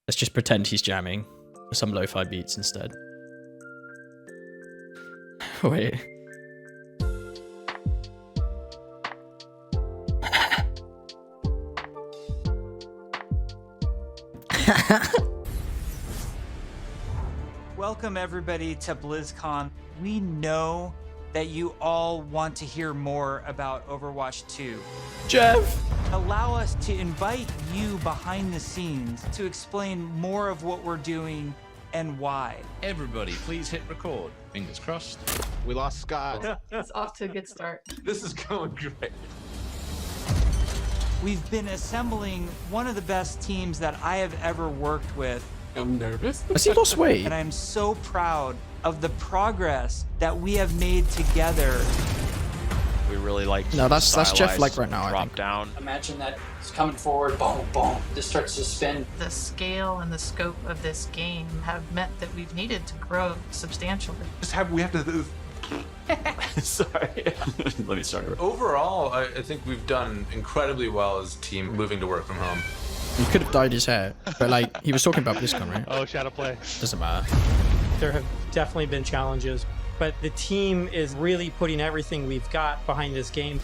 Let's just pretend he's jamming with some lo-fi beats instead. Wait. Welcome everybody to BlizzCon. We know that you all want to hear more about Overwatch 2. Jeff! Allow us to invite you behind the scenes to explain more of what we're doing and why. Everybody, please hit record. Fingers crossed. We lost Scott. It's off to a good start. This is going great. We've been assembling one of the best teams that I have ever worked with. I'm nervous. Has he lost weight? And I'm so proud of the progress that we have made together. We really like No, that's Jeff like right now, I drop think. down. Imagine that it's coming forward, boom, boom. This starts to spin. The scale and the scope of this game have meant that we've needed to grow substantially. We have to. Sorry. Let me start over. Overall, I think we've done incredibly well as a team moving to work from home. He could have dyed his hair, but like, he was talking about BlizzCon, right? Oh, shadow play. Doesn't matter. There have definitely been challenges, but the team is really putting everything we've got behind this game.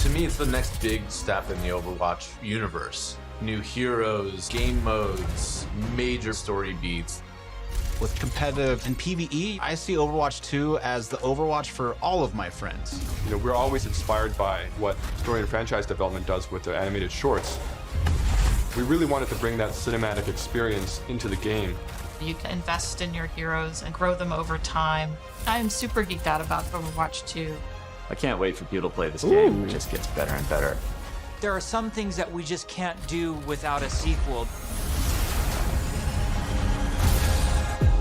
To me, it's the next big step in the Overwatch universe. New heroes, game modes, major story beats. With competitive and PvE, I see Overwatch 2 as the Overwatch for all of my friends. You know, we're always inspired by what story and franchise development does with the animated shorts. We really wanted to bring that cinematic experience into the game. You can invest in your heroes and grow them over time. I'm super geeked out about Overwatch 2. I can't wait for people to play this game. It just gets better and better. There are some things that we just can't do without a sequel.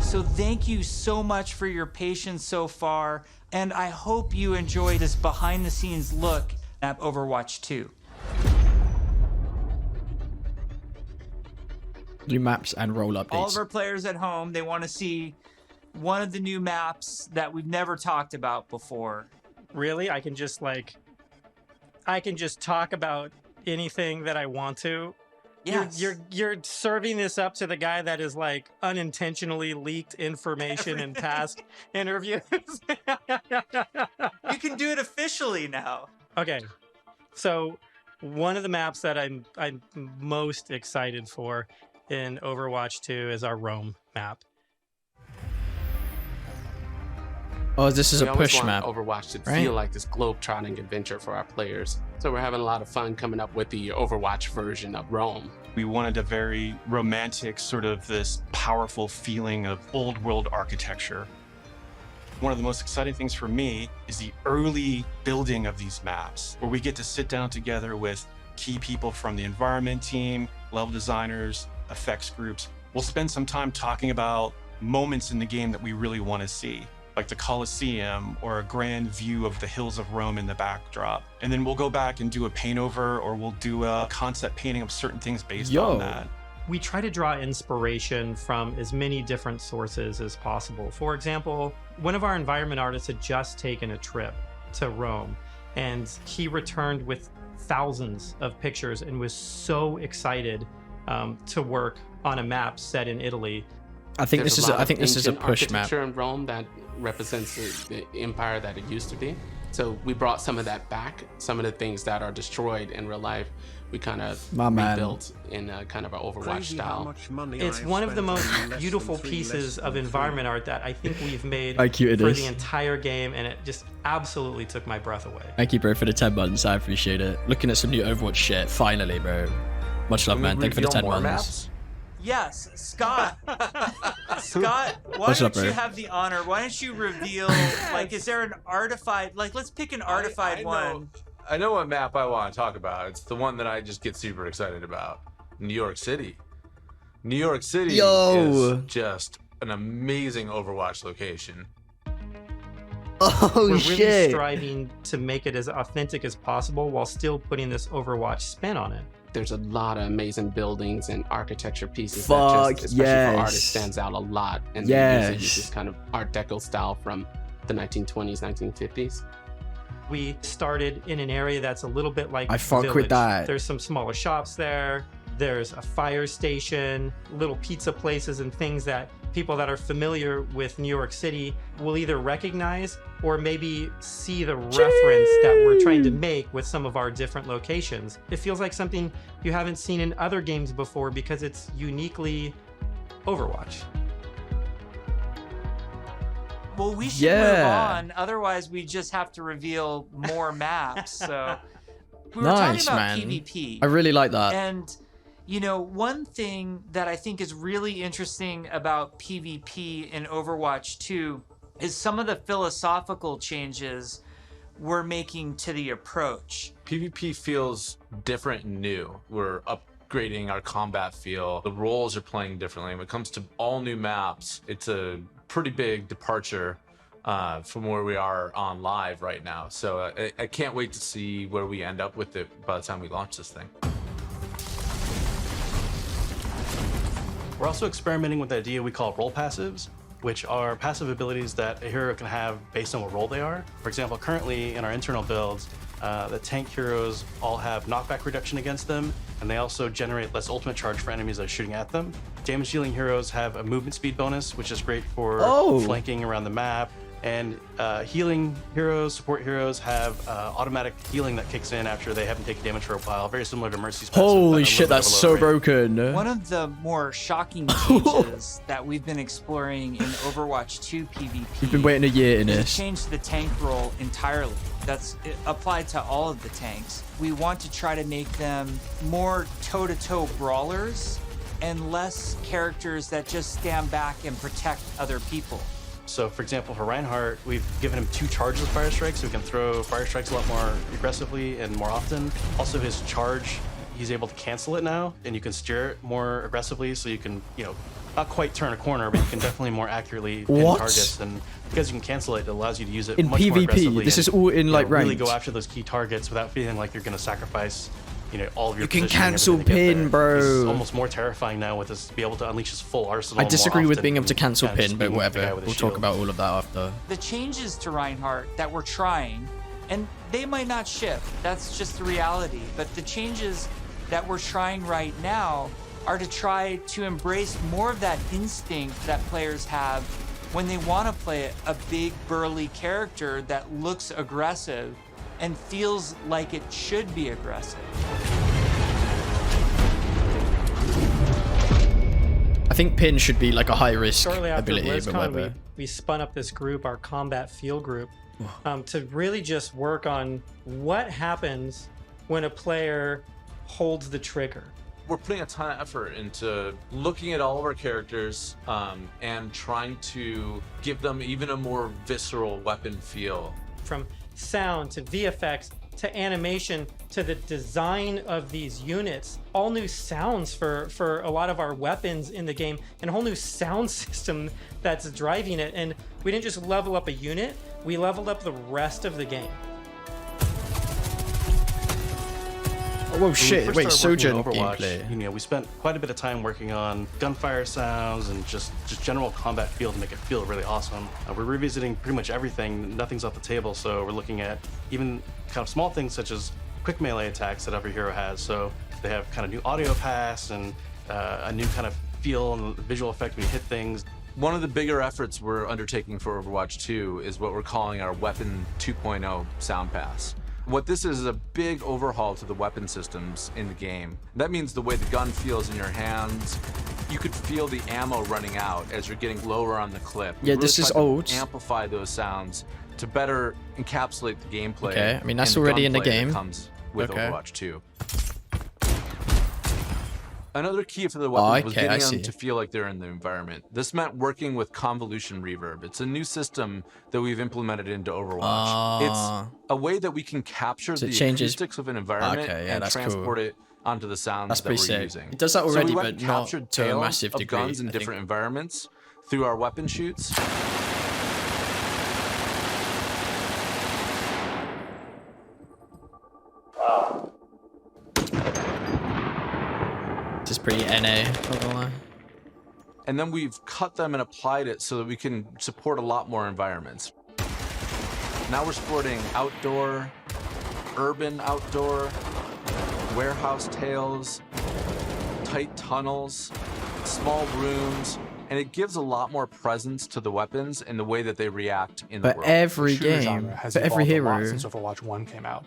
So thank you so much for your patience so far, and I hope you enjoy this behind-the-scenes look at Overwatch 2. New maps and role updates. All of our players at home, they want to see one of the new maps that we've never talked about before. Really, I can just talk about anything that I want to. Yes. You're serving this up to the guy that is like unintentionally leaked information in past interviews. You can do it officially now. Okay, so one of the maps that I'm most excited for in Overwatch 2 is our Rome map. Oh, this is we a push always map. want Overwatch to right? feel like this globe-trotting adventure for our players. So we're having a lot of fun coming up with the Overwatch version of Rome. We wanted a very romantic, sort of this powerful feeling of old world architecture. One of the most exciting things for me is the early building of these maps, where we get to sit down together with key people from the environment team, level designers, effects groups. We'll spend some time talking about moments in the game that we really want to see, like the Colosseum or a grand view of the hills of Rome in the backdrop. And then we'll go back and do a paint over, or we'll do a concept painting of certain things based on that. We try to draw inspiration from as many different sources as possible. For example, one of our environment artists had just taken a trip to Rome, and he returned with thousands of pictures and was so excited to work on a map set in Italy. I think this is a push map. Architecture in Rome that represents the empire that it used to be. So we brought some of that back. Some of the things that are destroyed in real life, we kind of rebuilt in a kind of an Overwatch style. It's one of the most beautiful pieces of environment art that I think we've made How cute it for is. the entire game, and it just absolutely took my breath away. Thank you, bro, for the 10 months. I appreciate it. Looking at some new Overwatch shit. Finally, bro. Much love, man. Thank you for the 10 months. Maps? Yes, Scott. Scott, why What's up, don't you bro? have the honor? Why don't you reveal, like, is there an artified, like, let's pick an artified one. I know what map I want to talk about. It's the one that I just get super excited about. New York City. New York City is just an amazing Overwatch location. Oh, We're really striving to make it as authentic as possible while still putting this Overwatch spin on it. There's a lot of amazing buildings and architecture pieces Fuck, that just, especially yes. for artists, stands out a lot. And Yes. they use this kind of Art Deco style from the 1920s, 1950s. We started in an area that's a little bit like I fuck with Village. that. There's some smaller shops there. There's a fire station, little pizza places, and things that people that are familiar with New York City will either recognize or maybe see the reference that we're trying to make with some of our different locations. It feels like something you haven't seen in other games before because it's uniquely Overwatch. Well, we should move on. Otherwise, we just have to reveal more maps. So we were talking about PvP. I really like that. And, you know, one thing that I think is really interesting about PvP in Overwatch 2 is some of the philosophical changes we're making to the approach. PvP feels different and new. We're upgrading our combat feel. The roles are playing differently. When it comes to all new maps, it's a pretty big departure from where we are on live right now. So I can't wait to see where we end up with it by the time we launch this thing. We're also experimenting with the idea we call role passives, which are passive abilities that a hero can have based on what role they are. For example, currently in our internal builds, the tank heroes all have knockback reduction against them, and they also generate less ultimate charge for enemies that are shooting at them. Damage dealing heroes have a movement speed bonus, which is great for flanking around the map. And healing heroes, support heroes have automatic healing that kicks in after they haven't taken damage for a while, very similar to Mercy's passive. Holy shit, that's so broken. One of the more shocking changes that we've been exploring in Overwatch 2 PvP. We've been waiting a year in this. Changed the tank role entirely. That's applied to all of the tanks. We want to try to make them more toe-to-toe brawlers and less characters that just stand back and protect other people. So, for example, for Reinhardt, we've given him 2 charges of Fire Strike, so he can throw Fire Strikes a lot more aggressively and more often. Also, his charge, he's able to cancel it now, and you can steer it more aggressively, so you can, you know, not quite turn a corner, but you can definitely more accurately pin targets. And because you can cancel it, it allows you to use it in much more aggressively. PvP, this is all in like ranked. Really go after those key targets without feeling like you're going to sacrifice, you know, all of your. You can cancel pin, bro. It's almost more terrifying now with this, be able to unleash his full arsenal. I disagree more with often being able to cancel and pin, but whatever. We'll talk about all of that after. The changes to Reinhardt that we're trying, and they might not ship, that's just the reality, but the changes that we're trying right now are to try to embrace more of that instinct that players have when they want to play a big burly character that looks aggressive and feels like it should be aggressive. I think pin should be like a high risk Shortly after ability, but BlizzCon, whatever. we spun up this group, our combat field group, to really just work on what happens when a player holds the trigger. We're putting a ton of effort into looking at all of our characters and trying to give them even a more visceral weapon feel. From sound to VFX to animation to the design of these units, all new sounds for a lot of our weapons in the game, and a whole new sound system that's driving it. And we didn't just level up a unit, we leveled up the rest of the game. Oh shit, wait, Sojourn Overwatch, gameplay. you know, we spent quite a bit of time working on gunfire sounds and just general combat feel to make it feel really awesome. We're revisiting pretty much everything, nothing's off the table, so we're looking at even kind of small things such as quick melee attacks that every hero has. So they have kind of new audio pass and a new kind of feel and visual effect when you hit things. One of the bigger efforts we're undertaking for Overwatch 2 is what we're calling our Weapon 2.0 sound pass. What this is a big overhaul to the weapon systems in the game. That means the way the gun feels in your hands, you could feel the ammo running out as you're getting lower on the clip. Yeah, this is old. Amplify those sounds to better encapsulate the gameplay. Okay, I mean that's already in the game. That comes with Overwatch 2. Another key for the weapons was getting them to feel like they're in the environment. This meant working with Convolution Reverb. It's a new system that we've implemented into Overwatch. It's a way that we can capture the acoustics of an environment and transport it onto the sounds that we're using. It does that already, so we but not to a massive degree. Guns in different environments through our weapon shoots. This is pretty NA, not gonna lie. And then we've cut them and applied it so that we can support a lot more environments. Now we're supporting outdoor, urban outdoor, warehouse tales, tight tunnels, small rooms, and it gives a lot more presence to the weapons and the way that they react in the But world. every The shooter game, genre has for every evolved a lot hero. since Overwatch 1 came out.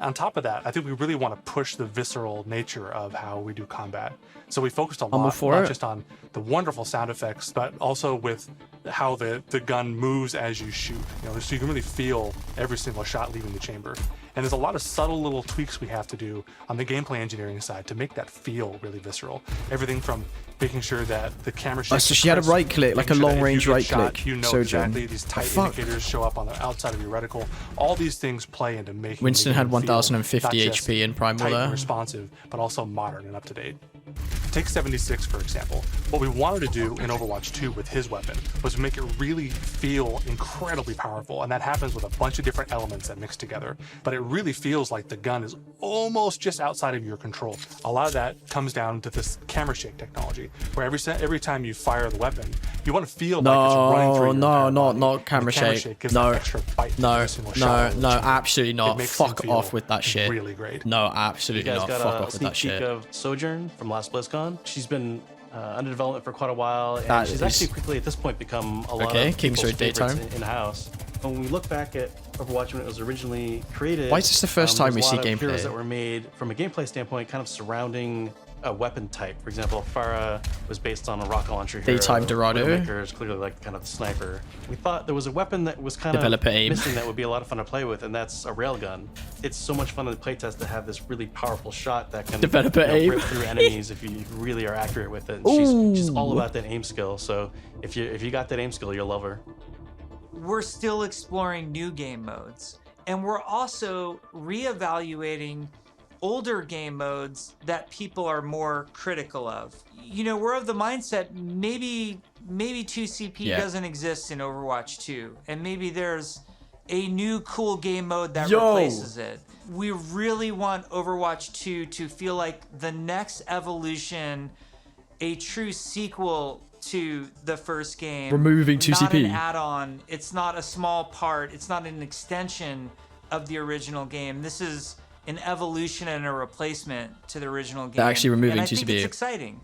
On top of that, I think we really want to push the visceral nature of how we do combat. So we focused a all lot, for not it. just on the wonderful sound effects, but also with how the gun moves as you shoot. You know, so you can really feel every single shot leaving the chamber. And there's a lot of subtle little tweaks we have to do on the gameplay engineering side to make that feel really visceral. Everything from making sure that the camera shakes. So she had a right click, like a making sure that long if range you get right shot, click. You know Sojourn. exactly these tight Fuck. indicators show up on the outside of your reticle. All these things play into making Winston the had game feel 1050 not just HP in Primal tight and there. responsive, but also modern and up to date. Take 76, for example. What we wanted to do in Overwatch 2 with his weapon was make it really feel incredibly powerful, and that happens with a bunch of different elements that mix together. But it really feels like the gun is almost just outside of your control. A lot of that comes down to this camera shake technology, where every time you fire the weapon, you want to feel like it's running through your entire body. not camera The camera shake. gives No, that extra bite to no, every single shot of no, the chamber. absolutely It not. makes him Fuck feel off with that shit. really great. No, You absolutely guys not. got Fuck a off with sneak that peek shit. of Sojourn from last BlizzCon. She's been under development for quite a while, and That she's is- actually quickly at this point become a lot Okay, of King's people's Road favorites daytime. in-house. When we look back at Overwatch when it was originally created, Why is this the first time there's we a see lot of heroes gameplay? that were made from a gameplay standpoint, kind of surrounding a weapon type. For example, Farah was based on a rocket launcher hero. Daytime Dorado. Widowmaker is clearly like kind of the sniper. We thought there was a weapon that was kind Developer of aim. missing that would be a lot of fun to play with, and that's a railgun. It's so much fun in the playtest to have this really powerful shot that can Developer aim. rip through enemies if you really are accurate with it. And she's all about that aim skill. So if you got that aim skill, you'll love her. We're still exploring new game modes, and we're also reevaluating older game modes that people are more critical of. You know, we're of the mindset maybe 2CP doesn't exist in Overwatch 2, and maybe there's a new cool game mode that replaces it. We really want Overwatch 2 to feel like the next evolution, a true sequel to the first game. Removing Not 2CP. an add-on. It's not a small part. It's not an extension of the original game. This is an evolution and a replacement to the original game. They're actually removing and I think 2CP. it's exciting.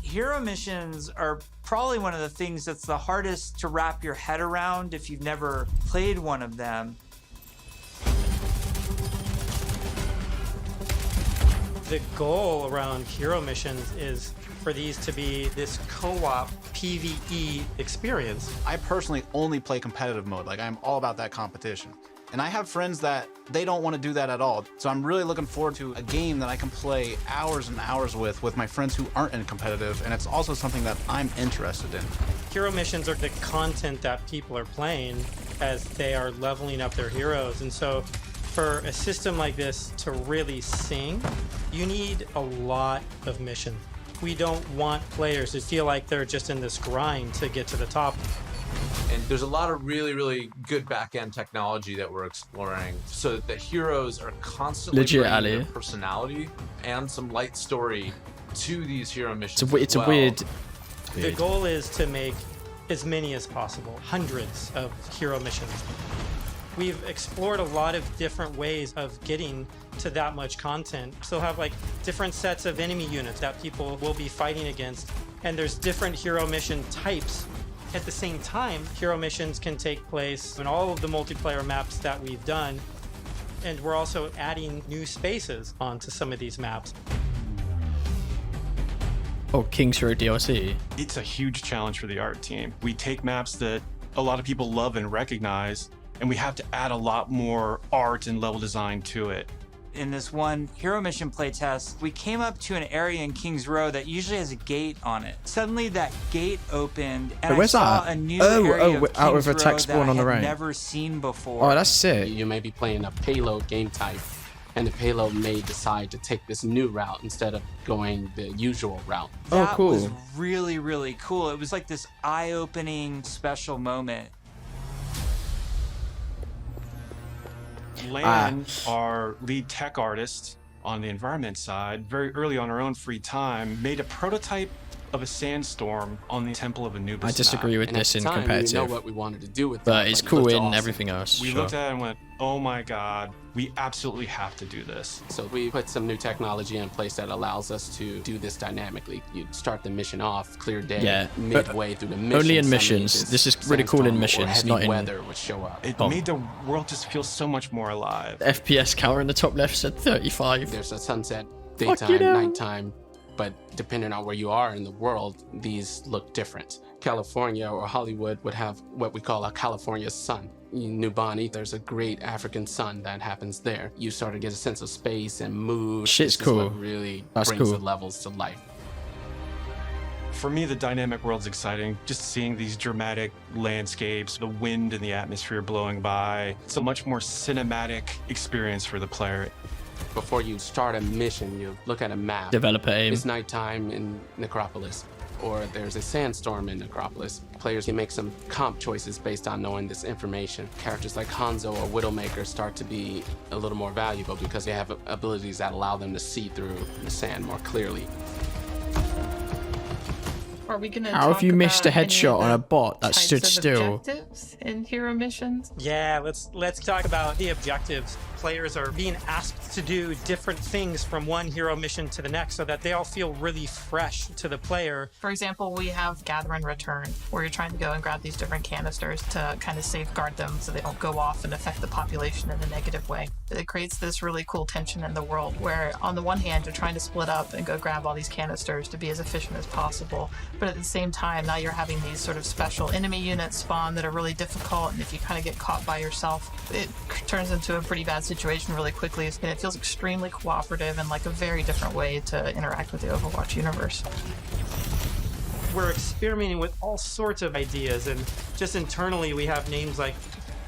Hero missions are probably one of the things that's the hardest to wrap your head around if you've never played one of them. The goal around hero missions is for these to be this co-op PvE experience. I personally only play competitive mode. Like, I'm all about that competition. And I have friends that they don't want to do that at all. So I'm really looking forward to a game that I can play hours and hours with my friends who aren't in competitive. And it's also something that I'm interested in. Hero missions are the content that people are playing as they are leveling up their heroes. And so for a system like this to really sing, you need a lot of missions. We don't want players to feel like they're just in this grind to get to the top. And there's a lot of really, really good back-end technology that we're exploring so that the heroes are constantly Legit, bringing Ali. their personality and some light story to these hero missions. It's as a well. weird. The goal is to make as many as possible, hundreds of hero missions. We've explored a lot of different ways of getting to that much content. Still have like different sets of enemy units that people will be fighting against, and there's different hero mission types. At the same time, hero missions can take place in all of the multiplayer maps that we've done, and we're also adding new spaces onto some of these maps. Oh, King's Road DLC. It's a huge challenge for the art team. We take maps that a lot of people love and recognize, and we have to add a lot more art and level design to it. In this one hero mission playtest, we came up to an area in King's Row that usually has a gate on it. Suddenly that gate opened, and Wait, where's I saw that? a new Oh, area oh, of out King's of a Row text that spawn I on the had right. never seen before. Oh, that's sick. You may be playing a payload game type, and the payload may decide to take this new route instead of going the usual route. That cool. was really, really cool. It was like this eye-opening special moment. Lan, our lead tech artist on the environment side, very early on her own free time, made a prototype of a sandstorm on the Temple of Anubis. I disagree with And at this the in time, we competitive. know what we wanted to do with but that, it's it cool looked in awesome. everything else. We sure. looked at it and went, oh my God, we absolutely have to do this. So we put some new technology in place that allows us to do this dynamically. You start the mission off, clear day, Yeah, midway through the mission. only in missions. This is really cool in missions, not in weather would show up. It made the world just feel so much more alive. FPS counter in the top left said 35. There's a sunset, daytime, nighttime, but depending on where you are in the world, these look different. California or Hollywood would have what we call a California sun. In New Bonnie, there's a great African sun that happens there. You sort of get a sense of space and mood. Shit's This is cool. what really That's brings cool. the levels to life. For me, the dynamic world's exciting. Just seeing these dramatic landscapes, the wind and the atmosphere blowing by. It's a much more cinematic experience for the player. Before you start a mission, you look at a map. Developer aim. It's nighttime in Necropolis, or there's a sandstorm in Necropolis. Players can make some comp choices based on knowing this information. Characters like Hanzo or Widowmaker start to be a little more valuable because they have abilities that allow them to see through the sand more clearly. Are we gonna How have talk you missed a about any headshot of on the a bot that types stood of still? objectives in hero missions? Yeah, let's talk about the objectives. Players are being asked to do different things from one hero mission to the next so that they all feel really fresh to the player. For example, we have Gather and Return, where you're trying to go and grab these different canisters to kind of safeguard them so they don't go off and affect the population in a negative way. It creates this really cool tension in the world where, on the one hand, you're trying to split up and go grab all these canisters to be as efficient as possible, but at the same time, now you're having these sort of special enemy units spawn that are really difficult, and if you kind of get caught by yourself, it turns into a pretty bad situation really quickly, and it feels extremely cooperative and like a very different way to interact with the Overwatch universe. We're experimenting with all sorts of ideas, and just internally we have names like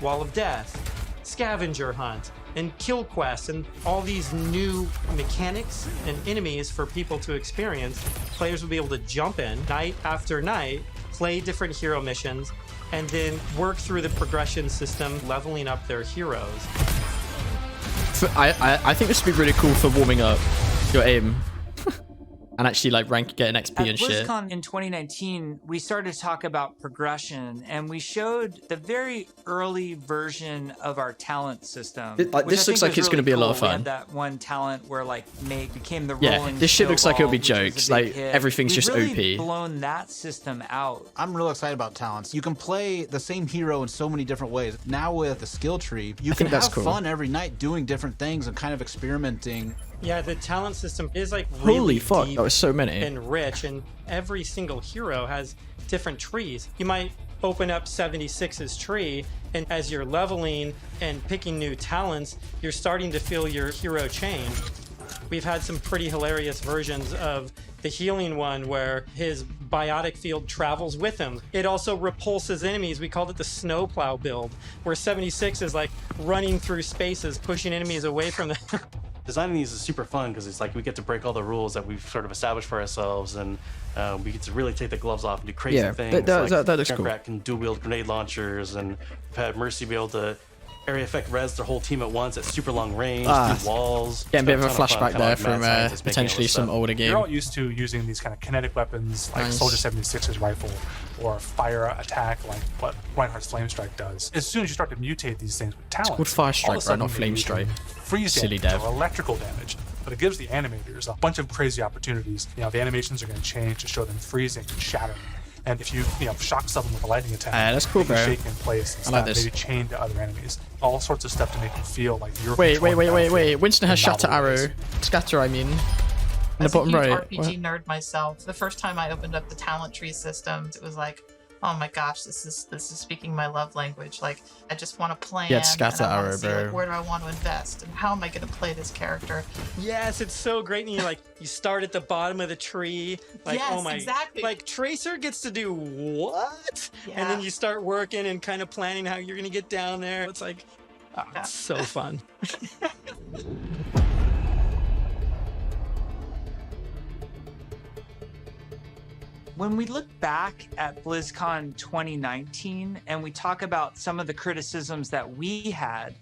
Wall of Death, Scavenger Hunt, and Kill Quest, and all these new mechanics and enemies for people to experience. Players will be able to jump in night after night, play different hero missions, and then work through the progression system, leveling up their heroes. I think this would be really cool for warming up your aim. And actually like getting XP At and shit. BlizzCon in 2019, we started to talk about progression, and we showed the very early version of our talent system. This which I looks think like was it's really going to be a lot cool. of We fun. had that one talent where like Meg became the Yeah, rolling this shit looks like it'll be snowball, which was jokes. a big Like, hit. everything's We've just really OP. blown that system out. I'm real excited about talents. You can play the same hero in so many different ways. Now with the skill tree, you I can think that's have cool. fun every night doing different things and kind of experimenting. Yeah, the talent system is like really Holy fuck, deep that was so many. and rich, and every single hero has different trees. You might open up 76's tree, and as you're leveling and picking new talents, you're starting to feel your hero change. We've had some pretty hilarious versions of the healing one where his biotic field travels with him. It also repulses enemies. We called it the snowplow build, where 76 is like running through spaces, pushing enemies away from them. Designing these is super fun because it's like we get to break all the rules that we've sort of established for ourselves, and we get to really take the gloves off and do crazy things. that looks cool. Junkrat can dual-wield grenade launchers, and we've had Mercy be able to area effect res their whole team at once at super long range, through walls. Getting a bit of a It's been ton flashback fun, there kind of like from mad scientists making all potentially this some stuff. older game. You're all used to using these kind of kinetic weapons like Nice. Soldier 76's rifle or fire attack like what Reinhardt's Flame Strike does. As soon as you start to mutate these things with talent, called Fire all Strike, of a right? sudden Not Flame you can Strike. Freeze Silly damage dev. or electrical damage. But it gives the animators a bunch of crazy opportunities. You know, the animations are going to change to show them freezing and shattering. And if you shock someone with a lightning attack, that's cool, they can bro. shake in place and I like stuff, this. maybe chain to other enemies. All sorts of stuff to make you feel like you're Wait. controlling the Winston has battlefield Shatter in novel Arrow. ways. Scatter, I mean. In the As a bottom huge right. RPG nerd myself, the first time I opened up the talent tree system, it was like, oh my gosh, this is speaking my love language. Like, I just want to plan. Yeah, it's Scatter and I wanna Arrow, see, bro. like, where do I want to invest, and how am I going to play this character? Yes, it's so great. And you start at the bottom of the tree. Like, Yes, oh my, exactly. Like Tracer gets to do what? And then you start working and kind of planning how you're gonna get down there. It's like, it's so fun. When we look back at BlizzCon 2019 and we talk about some of the criticisms that we had,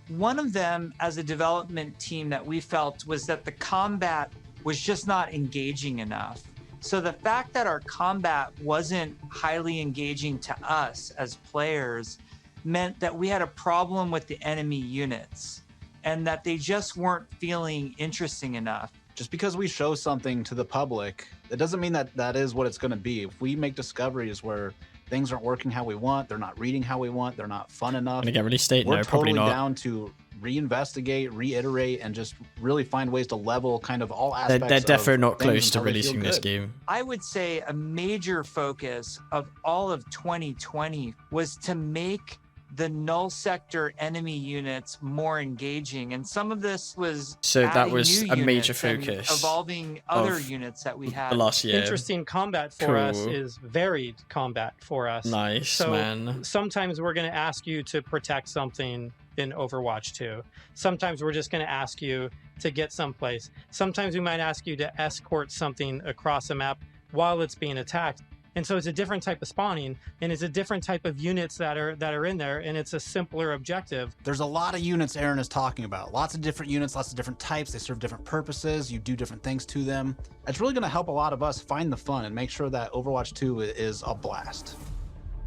one of them as a development team that we felt was that the combat was just not engaging enough. So the fact that our combat wasn't highly engaging to us as players meant that we had a problem with the enemy units. and that they just weren't feeling interesting enough. Just because we show something to the public, it doesn't mean that that is what it's going to be. If we make discoveries where things aren't working how we want, they're not reading how we want, they're not fun enough, Gonna get released date? we're No, probably totally not. down to reinvestigate, reiterate, and just really find ways to level kind of all They're aspects. definitely of not things close to until they feel releasing this good. game. I would say a major focus of all of 2020 was to make the null sector enemy units more engaging, and some of this was So that adding was new a major units and focus evolving other of units that we had the last year. Interesting combat for us Cool. is varied combat for us. Nice, so man. sometimes we're going to ask you to protect something in Overwatch 2. Sometimes we're just going to ask you to get someplace. Sometimes we might ask you to escort something across a map while it's being attacked. And so it's a different type of spawning, and it's a different type of units that are in there, and it's a simpler objective. There's a lot of units Aaron is talking about. Lots of different units, lots of different types. They serve different purposes. You do different things to them. It's really going to help a lot of us find the fun and make sure that Overwatch 2 is a blast.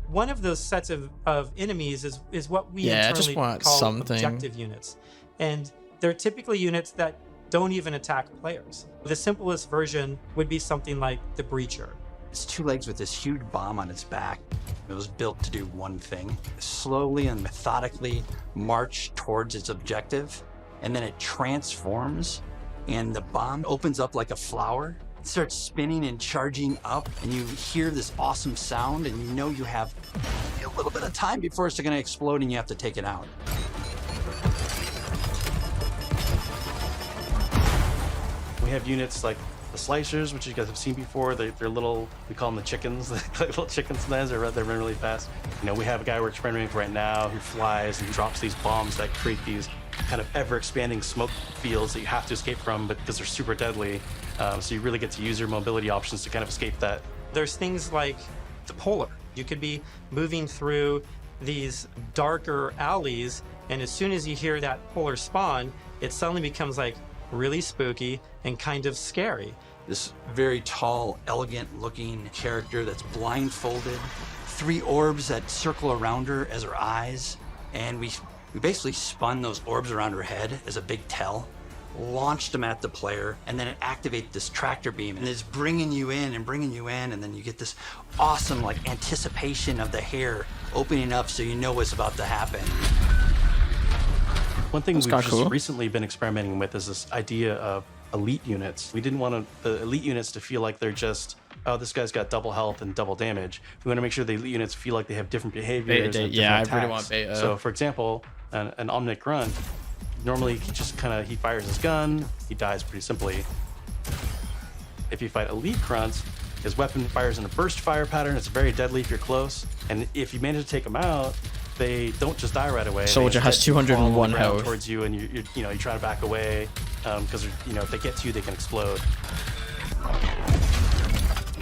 One of those sets of enemies is what we Yeah, I just internally want call something. objective units. And they're typically units that don't even attack players. The simplest version would be something like the Breacher. It's two legs with this huge bomb on its back. It was built to do one thing: slowly and methodically march towards its objective, and then it transforms, and the bomb opens up like a flower. It starts spinning and charging up, and you hear this awesome sound, and you know you have a little bit of time before it's going to explode, and you have to take it out. We have units like the slicers, which you guys have seen before. They're little, we call them the chickens, like little chicken snares. They run really fast. You know, we have a guy we're experimenting with right now who flies and drops these bombs that create these kind of ever-expanding smoke fields that you have to escape from, but because they're super deadly. So you really get to use your mobility options to kind of escape that. There's things like the Polar. You could be moving through these darker alleys, and as soon as you hear that Polar spawn, it suddenly becomes like really spooky and kind of scary. This very tall, elegant-looking character that's blindfolded, 3 orbs that circle around her as her eyes, and we basically spun those orbs around her head as a big tell, launched them at the player, and then it activates this tractor beam, and it's bringing you in, and then you get this awesome like anticipation of the hair opening up so you know what's about to happen. One thing we've just cool. recently been experimenting with is this idea of elite units. We didn't want the elite units to feel like they're just, oh, this guy's got double health and double damage. We want to make sure the elite units feel like they have different behaviors. Beta, and yeah, different I really attacks. want beta. So, for example, an Omnic Grunt, normally he just he fires his gun, he dies pretty simply. If you fight elite grunts, his weapon fires in a burst fire pattern. It's very deadly if you're close, and if you manage to take him out, they don't just die right away. Soldier They has instead fall on the 201 ground health. towards you, and you try to back away because if they get to you, they can explode.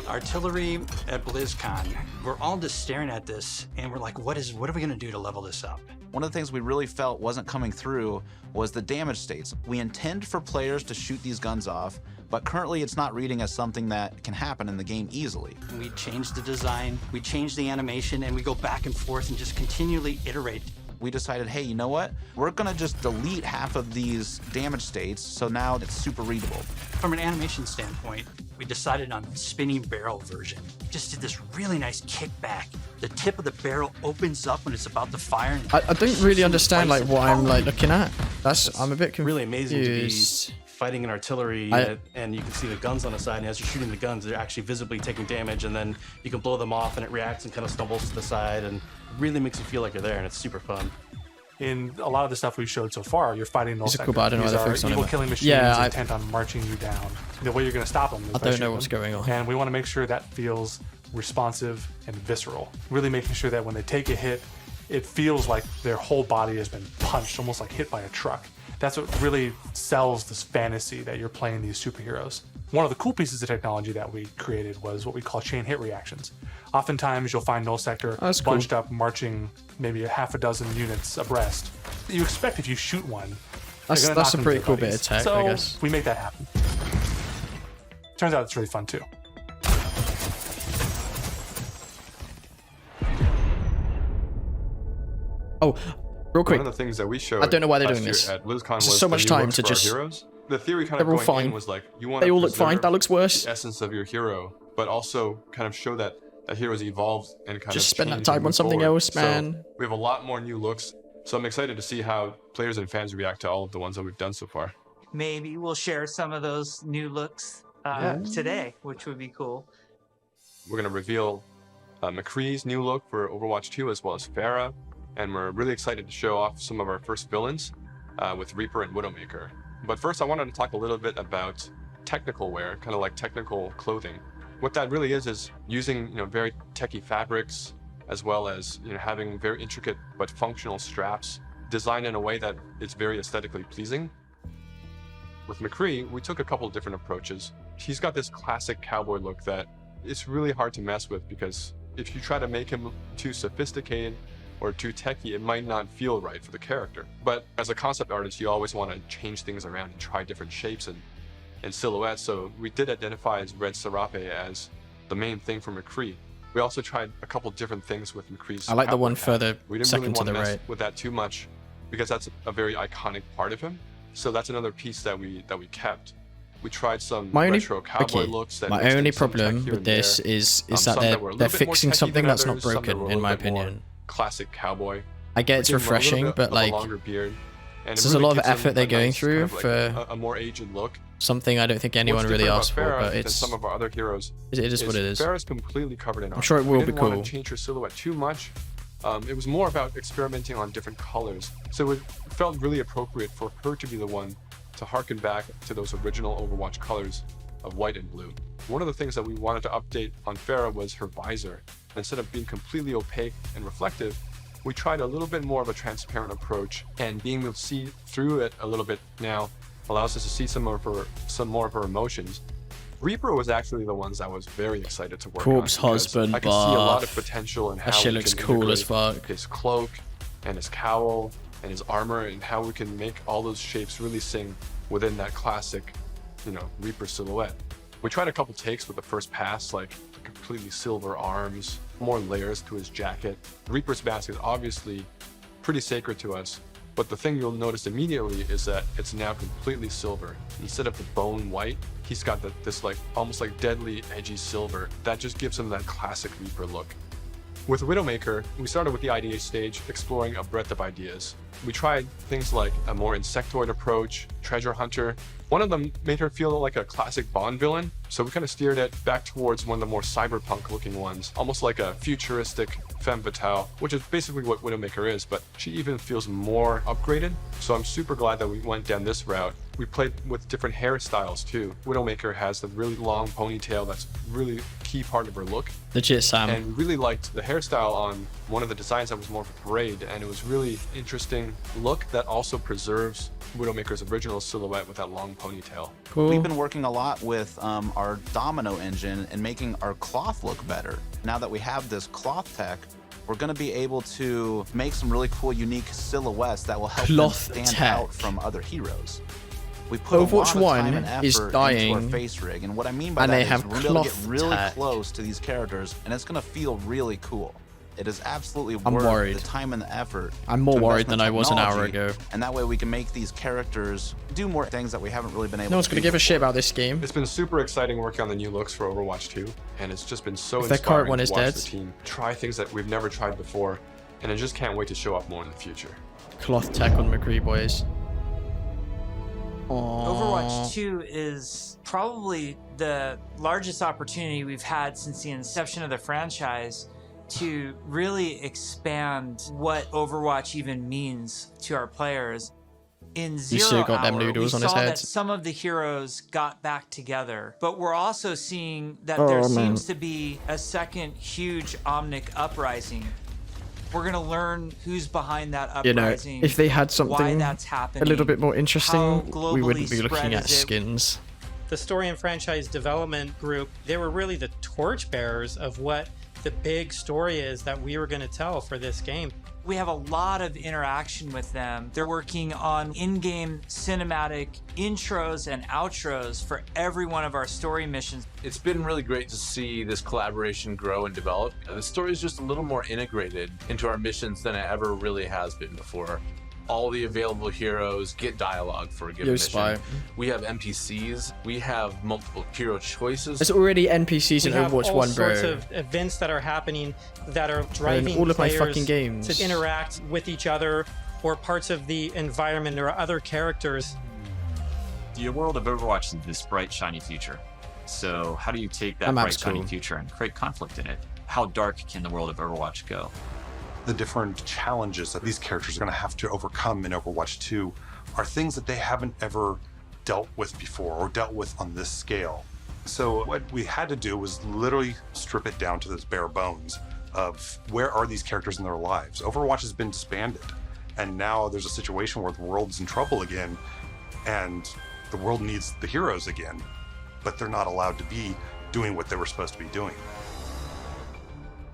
Artillery at BlizzCon, we're all just staring at this, and we're like, what are we gonna do to level this up? One of the things we really felt wasn't coming through was the damage states. We intend for players to shoot these guns off, but currently it's not reading as something that can happen in the game easily. We change the design, we change the animation, and we go back and forth and just continually iterate. We decided, hey, you know what? We're gonna just delete half of these damage states, so now it's super readable. From an animation standpoint, we decided on the spinning barrel version. Just did this really nice kickback. The tip of the barrel opens up when it's about to fire. And I don't really understand like what I'm like looking at. I'm a bit confused. Really amazing to be fighting an artillery unit, and you can see the guns on the side, and as you're shooting the guns, they're actually visibly taking damage, and then you can blow them off, and it reacts and kind of stumbles to the side, and it really makes you feel like you're there, and it's super fun. In a lot of the stuff we've showed so far, you're fighting null sector. Cool, but I don't know These why they're are focused on evil it. killing machines Yeah, intent on marching you down. The way you're going to stop them is I by don't shooting know what's them. going on. And we want to make sure that feels responsive and visceral. Really making sure that when they take a hit, it feels like their whole body has been punched, almost like hit by a truck. That's what really sells this fantasy that you're playing these superheroes. One of the cool pieces of technology that we created was what we call chain hit reactions. Oftentimes you'll find null sector bunched up, marching maybe a half a dozen units abreast. You expect if you shoot one, that's a pretty cool bit of tech, so I guess. we make that happen. Turns out it's really fun too. Oh, Real quick. One of the things that we showed I don't know why they're last doing year this. at BlizzCon It's was so much the new time looks to for our just. heroes. The theory kind of They're all going fine. in was like, you want They to all look fine. That looks worse. the essence of your hero, but also kind of show that heroes evolved and kind Just of spend that changed time and on moved something forward. else, man. So we have a lot more new looks. So I'm excited to see how players and fans react to all of the ones that we've done so far. Maybe we'll share some of those new looks today, which would be cool. We're going to reveal McCree's new look for Overwatch 2 as well as Pharah, and we're really excited to show off some of our first villains with Reaper and Widowmaker. But first I wanted to talk a little bit about technical wear, kind of like technical clothing. What that really is using very techie fabrics, as well as having very intricate but functional straps designed in a way that is very aesthetically pleasing. With McCree, we took a couple of different approaches. He's got this classic cowboy look that it's really hard to mess with, because if you try to make him too sophisticated or too techie, it might not feel right for the character. But as a concept artist, you always want to change things around and try different shapes and silhouettes, so we did identify as Red Serape as the main thing for McCree. We also tried a couple different things with McCree's I like the cowboy one hat. further We didn't second really to want the to mess right. with that too much, because that's a very iconic part of him. So that's another piece that we kept. We tried some retro cowboy looks that my mixed in only some tech problem here with and this there. is that Some that were a they're little bit more fixing techie something than that's not others, some that broken, were a in my little bit more opinion. Classic cowboy. I get it's We gave him a little refreshing, bit but of a like, longer beard, and it there's a really lot of gives him effort they're a going nice through kind of for a more aged look. something I don't think anyone What's really different asked about for, Pharah but than it's some of our other heroes. it is what it is. Pharah's completely covered in art. I'm sure it will we be didn't want cool. to change her silhouette too much. It was more about experimenting on different colors, so it felt really appropriate for her to be the one to harken back to those original Overwatch colors of white and blue. One of the things that we wanted to update on Pharah was her visor. Instead of being completely opaque and reflective, we tried a little bit more of a transparent approach, and being able to see through it a little bit now allows us to see some more of her emotions. Reaper was actually the ones I was very excited to work Corpse on. because husband I could see a lot of buff. potential in That how shit we looks can cool as integrate fuck. his cloak and his cowl and his armor, and how we can make all those shapes really sing within that classic, Reaper silhouette. We tried a couple takes with the first pass, like completely silver arms, more layers to his jacket. Reaper's mask is obviously pretty sacred to us, but the thing you'll notice immediately is that it's now completely silver. Instead of the bone white, he's got this like almost like deadly edgy silver that just gives him that classic Reaper look. With Widowmaker, we started with the idea stage, exploring a breadth of ideas. We tried things like a more insectoid approach, treasure hunter. One of them made her feel like a classic Bond villain, so we kind of steered it back towards one of the more cyberpunk looking ones, almost like a futuristic femme fatale, which is basically what Widowmaker is, but she even feels more upgraded. So I'm super glad that we went down this route. We played with different hairstyles too. Widowmaker has the really long ponytail that's really a key part of her look. Legit, Sam. And really liked the hairstyle on one of the designs that was more of a braid, and it was really interesting look that also preserves Widowmaker's original silhouette with that long ponytail. Cool. We've been working a lot with our domino engine and making our cloth look better. Now that we have this cloth tech, we're going to be able to make some really cool, unique silhouettes that will help Cloth them stand tech. out from other heroes. We put Overwatch a lot of time 1 and effort is into our dying, face rig, and what I mean by and that they is have we're going to get cloth really tech. close to these characters, and it's going to feel really cool. It is absolutely I'm worth worried. the time and the effort. I'm more to worried invest in than I was an hour technology, ago. and that way we can make these characters do more things that we haven't really been able No one's to gonna do give a before. shit about this game. It's been super exciting working on the new looks for Overwatch 2, and it's just been so If their inspiring current one to is watch dead. the team try things that we've never tried before, and I just can't wait to show off more in the future. Cloth tech on McCree, boys. Overwatch 2 is probably the largest opportunity we've had since the inception of the franchise to really expand what Overwatch even means to our players. In Zero still got them Hour, noodles we on his saw head. that some of the heroes got back together, but we're also seeing that Oh, there man. seems to be a second huge Omnic uprising. We're gonna learn who's behind that You know, uprising. if they had why something that's happening, a little bit more how interesting, we globally wouldn't be looking spread at is it. skins. The story and franchise development group, they were really the torchbearers of what the big story is that we were going to tell for this game. We have a lot of interaction with them. They're working on in-game cinematic intros and outros for every one of our story missions. It's been really great to see this collaboration grow and develop. The story is just a little more integrated into our missions than it ever really has been before. All the available heroes get dialogue for a given mission. Spy. We have NPCs. We have multiple hero choices. There's already NPCs in Overwatch 1, bro. We have all sorts of events that are happening that are driving all of my players fucking games to interact with each other or parts of the environment or other characters. The world of Overwatch is this bright, shiny future. So how do you take that bright, shiny future and create conflict in it? How dark can the world of Overwatch go? The different challenges that these characters are going to have to overcome in Overwatch 2 are things that they haven't ever dealt with before or dealt with on this scale. So what we had to do was literally strip it down to this bare bones of where are these characters in their lives. Overwatch has been disbanded, and now there's a situation where the world's in trouble again, and the world needs the heroes again, but they're not allowed to be doing what they were supposed to be doing.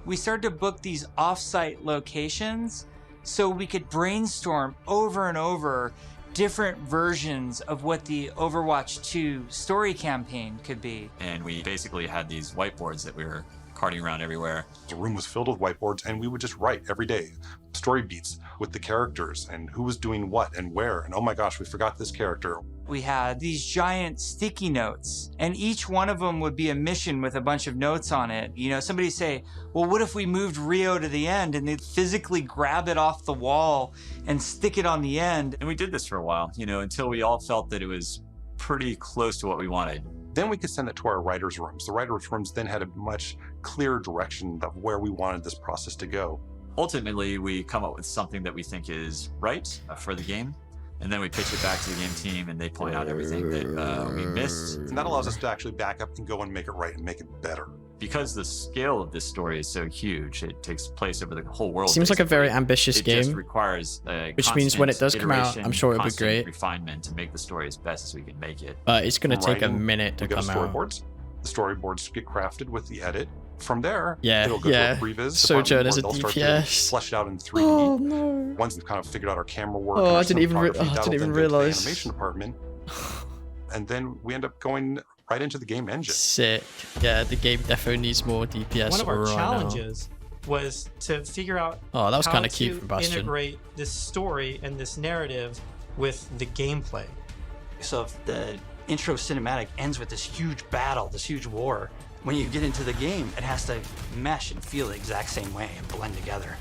We started to book these off-site locations so we could brainstorm over and over different versions of what the Overwatch 2 story campaign could be. And we basically had these whiteboards that we were carting around everywhere. The room was filled with whiteboards, and we would just write every day story beats with the characters and who was doing what and where. And oh my gosh, we forgot this character. We had these giant sticky notes, and each one of them would be a mission with a bunch of notes on it. You know, somebody say, well, what if we moved Rio to the end? And they'd physically grab it off the wall and stick it on the end. And we did this for a while, you know, until we all felt that it was pretty close to what we wanted. Then we could send it to our writers' rooms. The writers' rooms then had a much clearer direction of where we wanted this process to go. Ultimately, we come up with something that we think is right for the game, and then we pitch it back to the game team, and they point out everything that we missed. And that allows us to actually back up and go and make it right and make it better. Because the scale of this story is so huge, it takes place over the whole world. Seems like a very ambitious game. It just requires which means when it does come out, I'm sure it'll be great. Refinement to make the story as best as we can make it. But it's going to take a minute to come out. The storyboards get crafted with the edit. From there, yeah, it'll go to a previs Sojourn as a they'll start DPS. to flesh it out in 3D. Oh no! Once we've kind of figured out our camera work, oh, and I didn't even realize. The animation department, and then we end up going right into the game engine. Sick. Yeah, the game definitely needs more DPS. One of our right challenges was to figure out that was how cute to from Bastion. Integrate this story and this narrative with the gameplay. So if the intro cinematic ends with this huge battle, this huge war, when you get into the game, it has to mesh and feel the exact same way and blend together.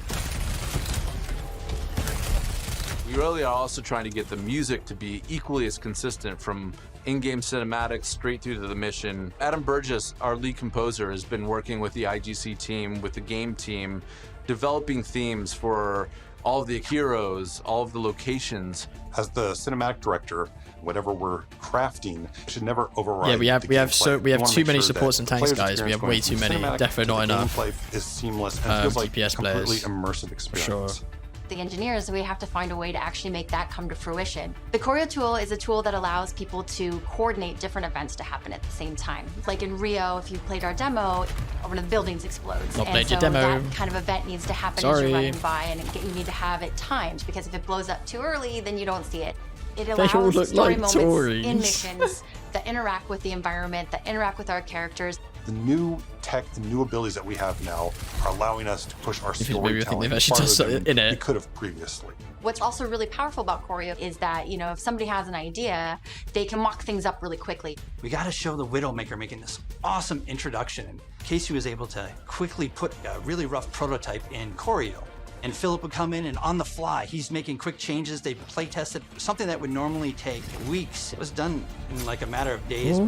We really are also trying to get the music to be equally as consistent from in-game cinematics straight through to the mission. Adam Burgess, our lead composer, has been working with the IGC team, with the game team, developing themes for all of the heroes, all of the locations. As the cinematic director, whatever we're crafting should never override. Yeah, we have too many supports and tanks, guys. We have way too many. Definitely not enough. Gameplay is seamless and feels like DPS a completely players. immersive experience. For sure. The engineers, we have to find a way to actually make that come to fruition. The choreo tool is a tool that allows people to coordinate different events to happen at the same time. Like in Rio, if you played our demo, one of the buildings explodes. Not and played so your demo. that kind of event needs to happen as you're running by, and you need to have it timed, because if it blows up too early, then you don't see it. It allows all look story like moments Tories. in missions that interact with the environment, that interact with our characters. The new tech, the new abilities that we have now are allowing us to push our storytelling farther than we could have previously. What's also really powerful about choreo is that, you know, if somebody has an idea, they can mock things up really quickly. We got to show the Widowmaker making this awesome introduction. And Casey was able to quickly put a really rough prototype in choreo. And Philip would come in and on the fly, he's making quick changes. They play tested something that would normally take weeks. It was done in like a matter of days.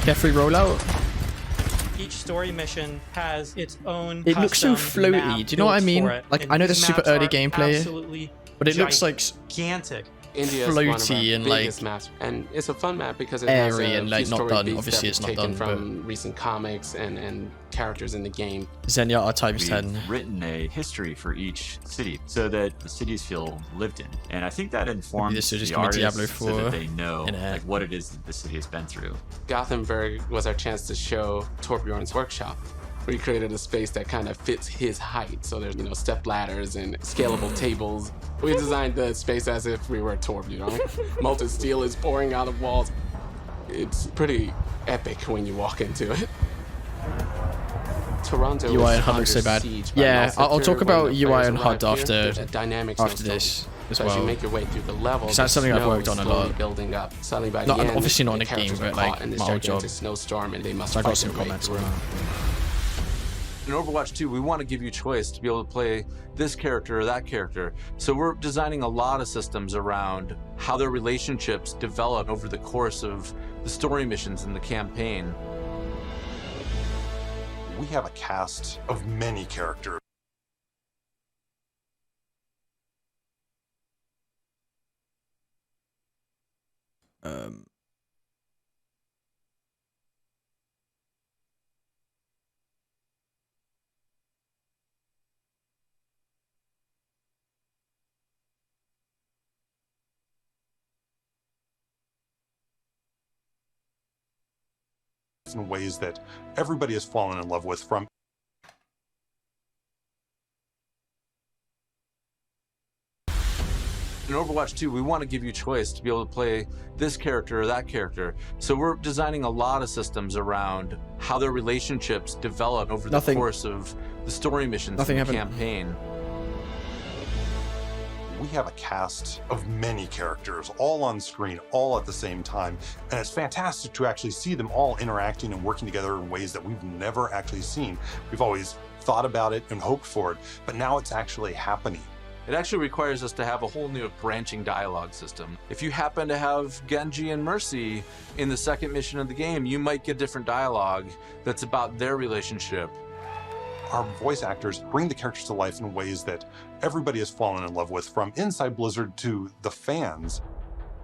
Carefree rollout. Each story mission has its own. It looks so floaty. Do you know what I mean? Like, I know this is super early gameplay, but it looks like gigantic. India is floaty one of our and biggest like maps, and it's a fun map because it airy has a and like few not story done. beats Obviously, that it's we've not taken done. from recent comics and characters in the game. Zenyatta times We've 10. written a history for each city so that the cities feel lived in, and I think that informs this will just the give me artists Diablo 4 so that they know in it. like what it is that the city has been through. Gothenburg was our chance to show Torbjorn's workshop. We created a space that kind of fits his height. So there's, step ladders and scalable tables. We designed the space as if we were a Torb, Molten steel is pouring out of walls. It's pretty epic when you walk into it. Toronto UI and HUD looks so bad. Yeah, I'll talk about UI and HUD after this as well. As you make your way through the levels, because that's something I've worked on a lot. Building up. Suddenly by the end, obviously not in the a game, characters but are like caught in this my old job. gigantic snowstorm, and they must So I got fight some their way comments through. on that. In Overwatch 2, we want to give you choice to be able to play this character or that character. So we're designing a lot of systems around how their relationships develop over the course of the story missions in the campaign. We have a cast of many characters. In ways that everybody has fallen in love with from In Overwatch 2, we want to give you choice to be able to play this character or that character. So we're designing a lot of systems around how their relationships develop over the course of the story missions in the campaign. We have a cast of many characters, all on screen, all at the same time, and it's fantastic to actually see them all interacting and working together in ways that we've never actually seen. We've always thought about it and hoped for it, but now it's actually happening. It actually requires us to have a whole new branching dialogue system. If you happen to have Genji and Mercy in the second mission of the game, you might get different dialogue that's about their relationship. Our voice actors bring the characters to life in ways that everybody has fallen in love with, from inside Blizzard to the fans.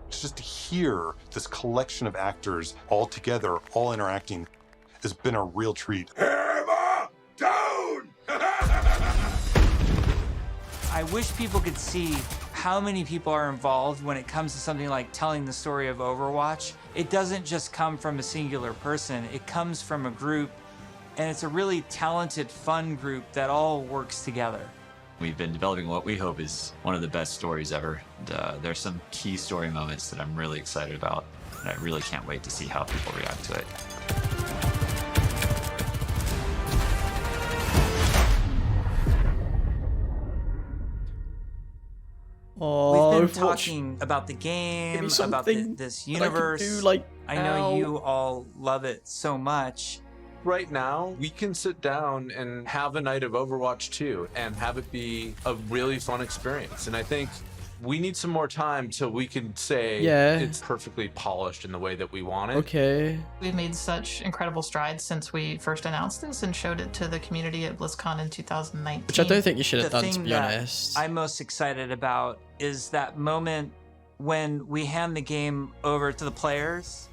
Just to hear this collection of actors all together, all interacting, has been a real treat. Hammer down! I wish people could see how many people are involved when it comes to something like telling the story of Overwatch. It doesn't just come from a singular person, it comes from a group, and it's a really talented, fun group that all works together. We've been developing what we hope is one of the best stories ever. There's some key story moments that I'm really excited about, and I really can't wait to see how people react to it. We've been talking about the game, about this universe. I know you all love it so much. Right now, we can sit down and have a night of Overwatch 2 and have it be a really fun experience. And I think we need some more time till we can say it's perfectly polished in the way that we want it. Okay. We've made such incredible strides since we first announced this and showed it to the community at BlizzCon in 2019. Which I don't think you should have The done, to thing be that honest. I'm most excited about is that moment when we hand the game over to the players.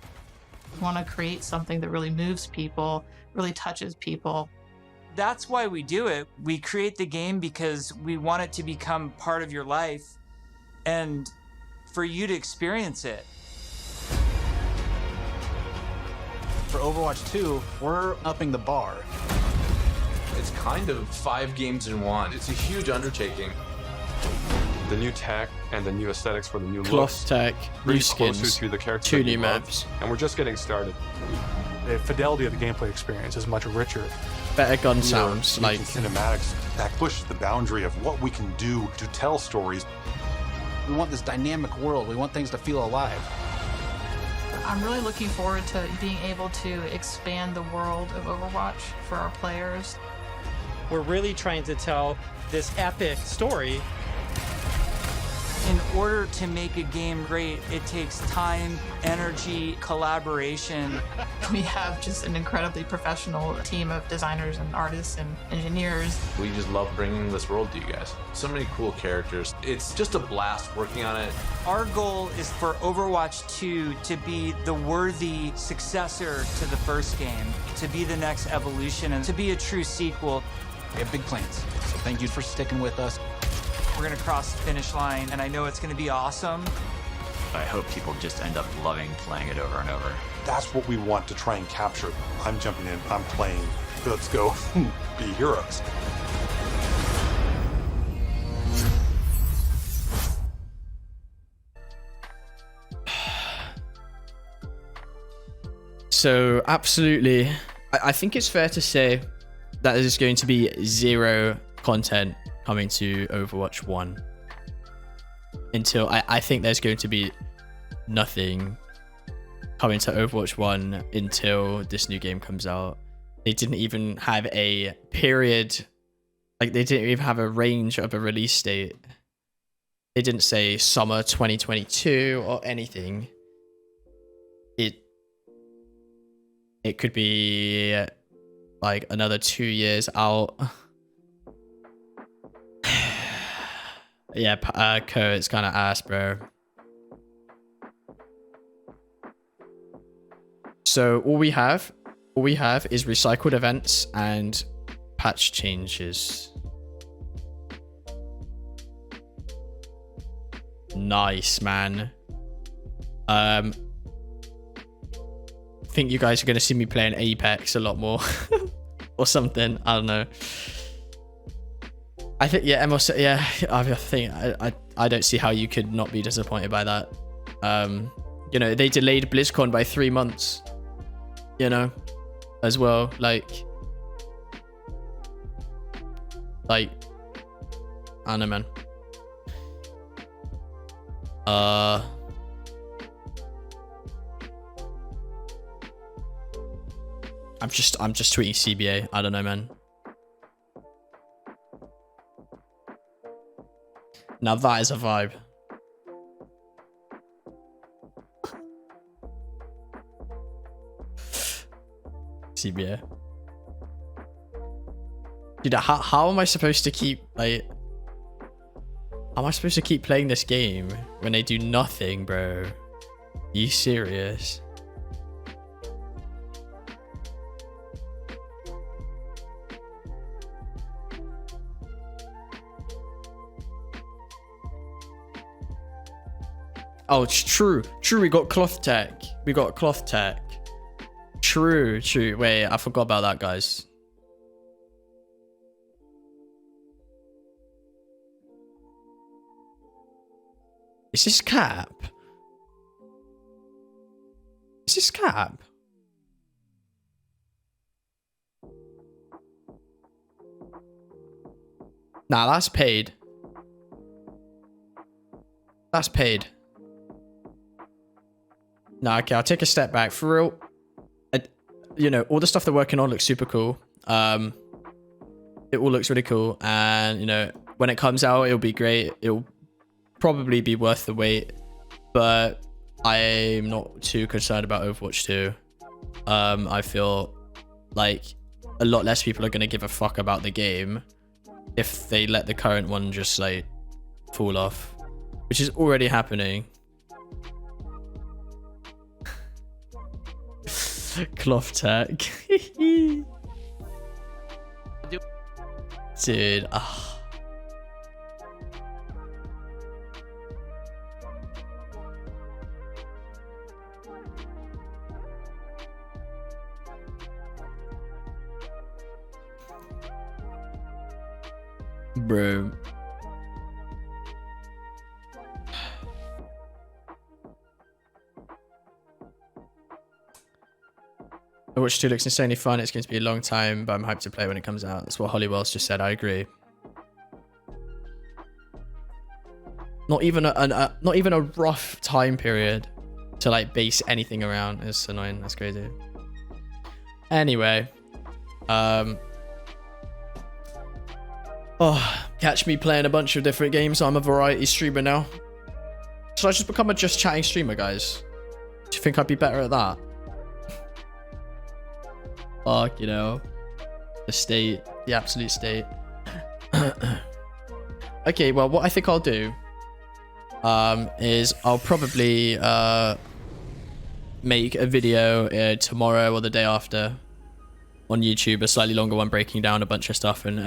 We want to create something that really moves people, really touches people. That's why we do it. We create the game because we want it to become part of your life and for you to experience it. For Overwatch 2, we're upping the bar. It's kind of 5 games in one. It's a huge undertaking. The new tech and the new aesthetics for the new Cloth looks tech, bring new closer skins, to the characters 2 that new you love, maps, and we're just getting started. The fidelity of the gameplay experience is much richer. better gun sounds, like cinematics that push the boundary of what we can do to tell stories. We want this dynamic world. We want things to feel alive. I'm really looking forward to being able to expand the world of Overwatch for our players. We're really trying to tell this epic story. In order to make a game great, it takes time, energy, collaboration. We have just an incredibly professional team of designers and artists and engineers. We just love bringing this world to you guys. So many cool characters. It's just a blast working on it. Our goal is for Overwatch 2 to be the worthy successor to the first game, to be the next evolution, and to be a true sequel. We have big plans, so thank you for sticking with us. We're gonna cross the finish line, and I know it's gonna be awesome. but I hope people just end up loving playing it over and over. That's what we want to try and capture. I'm jumping in, I'm playing, let's go be heroes. So absolutely, I think it's fair to say that there's going to be zero content coming to Overwatch 1 until I think there's going to be nothing coming to Overwatch 1 until this new game comes out. They didn't even have a period, like they didn't even have a range of a release date. They didn't say summer 2022 or anything. It could be like another 2 years out. Yeah, Co, it's kind of ass, bro. So all we have is recycled events and patch changes. Nice, man. I think you guys are going to see me playing Apex a lot more or something. I don't know. I think, yeah, MLC, yeah, I think I don't see how you could not be disappointed by that. You know, they delayed BlizzCon by 3 months, you know, as well. Like, I don't know, man. I'm just tweeting CBA. I don't know, man. Now that is a vibe. CBA. Dude, how am I supposed to keep, like... How am I supposed to keep playing this game when they do nothing, bro? Are you serious? Oh, it's true. True, we got cloth tech. We got cloth tech. True. Wait, I forgot about that, guys. Is this cap? Is this cap? Nah, that's paid. That's paid. Nah, okay, I'll take a step back. For real, you know, all the stuff they're working on looks super cool. It all looks really cool. And, you know, when it comes out, it'll be great. It'll probably be worth the wait. But I'm not too concerned about Overwatch 2. I feel like a lot less people are going to give a fuck about the game if they let the current one just, like, fall off. Which is already happening. Cloth tech. Dude. Bro. Overwatch 2 looks insanely fun. It's going to be a long time, but I'm hyped to play when it comes out. That's what Hollywell's just said. I agree. Not even a rough time period to like base anything around. It's annoying. That's crazy. Anyway, catch me playing a bunch of different games. I'm a variety streamer now. Should I just become a just chatting streamer, guys? Do you think I'd be better at that? Fuck, you know, the state, the absolute state. Okay, well, what I think I'll do is I'll probably make a video tomorrow or the day after on YouTube, a slightly longer one breaking down a bunch of stuff and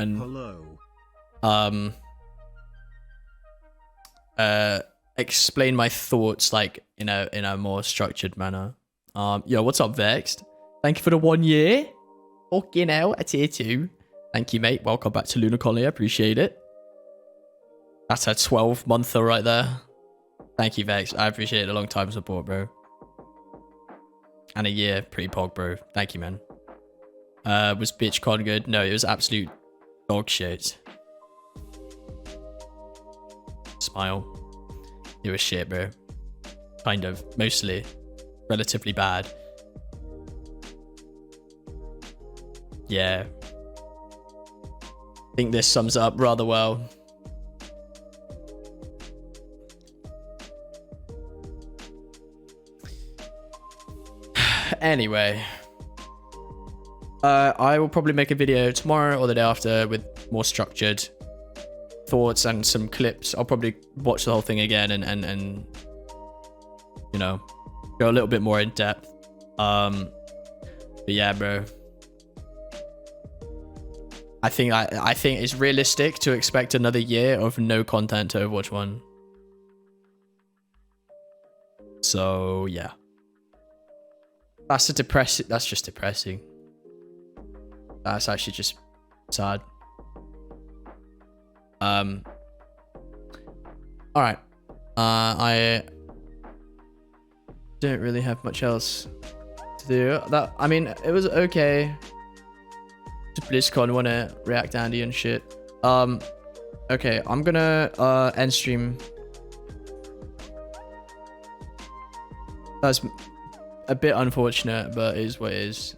explain my thoughts like in a more structured manner. Yo, what's up, Vexed? Thank you for the 1 year. Fucking hell, a tier 2. Thank you, mate. Welcome back to Lunar Colony. I appreciate it. That's a 12-monther right there. Thank you, Vex. I appreciate it. A long time support, bro. And a year pre-pog, bro. Thank you, man. Was BitchCon good? No, it was absolute dog shit. Smile. It was shit, bro. Kind of. Mostly. Relatively bad. Yeah. I think this sums up rather well. Anyway. I will probably make a video tomorrow or the day after with more structured thoughts and some clips. I'll probably watch the whole thing again and you know, go a little bit more in depth. But yeah, bro. I think it's realistic to expect another year of no content to Overwatch 1. So yeah. That's just depressing. That's actually just sad. Alright. I don't really have much else to do. I mean, it was okay. Just BlizzCon, wanna react Andy and shit. Okay, I'm gonna end stream. That's a bit unfortunate, but it is what it is.